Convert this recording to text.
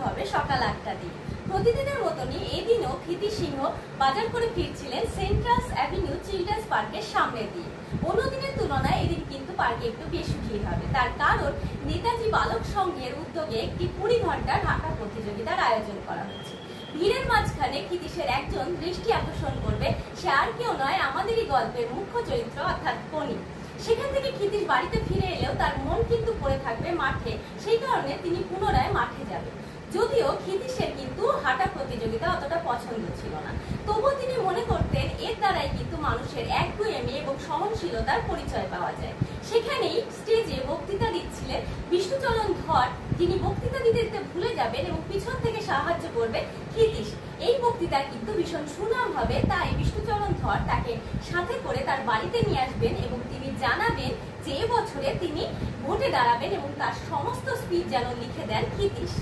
হবে সকাল 8টা দিয়ে। প্রতিদিনের মতনই এই দিনও ক্ষিতি সিংহ বাজার করে ফিরছিলেন সেন্ট্রাল অ্যাভিনিউ চিলড্রেন্স পার্কের সামনে দিয়ে। অন্যদিনের তুলনায় এদিন কিন্তু পার্কে একটু বেশি ভিড় হবে, তার কারণ নেতাজি বালক সংঘের উদ্যোগে একটি 20 ঘন্টার হাঁটা প্রতিযোগিতার আয়োজন করা হচ্ছে। ভিড়ের মাঝখানে ক্ষিতীশের একজন দৃষ্টি আকর্ষণ করবে, সে আর কেউ নয়, আমাদেরই গল্পের মুখ্য চরিত্র অর্থাৎ পনি। সেখান থেকে ক্ষিতীশ বাড়িতে ফিরে এলেও তার মন কিন্তু পড়ে থাকবে মাঠে, সেই কারণে তিনি পুনরায় মাঠে যাবেন। যদিও ক্ষিতীশের কিন্তু হাঁটা প্রতিযোগিতা অতটা পছন্দ ছিল না, তবুও তিনি মনে করতেন এর দ্বারাই কিন্তু মানুষের একগুঁয়েমি এবং সহনশীলতার পরিচয় পাওয়া যায়। সেখানেই স্টেজে বক্তৃতা দিচ্ছিলেন বিষ্ণুচরণ ধর, যিনি বক্তৃতা দিতে দিতে ভুলে যাবেন এবং পিছন থেকে সাহায্য করবে ক্ষিতীশ। এই বক্তৃতার কিন্তু ভীষণ সুনাম হবে, তাই বিষ্ণুচরণ ধর তাকে সাথে করে তার বাড়িতে নিয়ে আসবেন এবং তিনি জানাবেন যে এবছরে তিনি ভোটে দাঁড়াবেন এবং তার সমস্ত স্পিচ যেন লিখে দেন ক্ষিতীশ।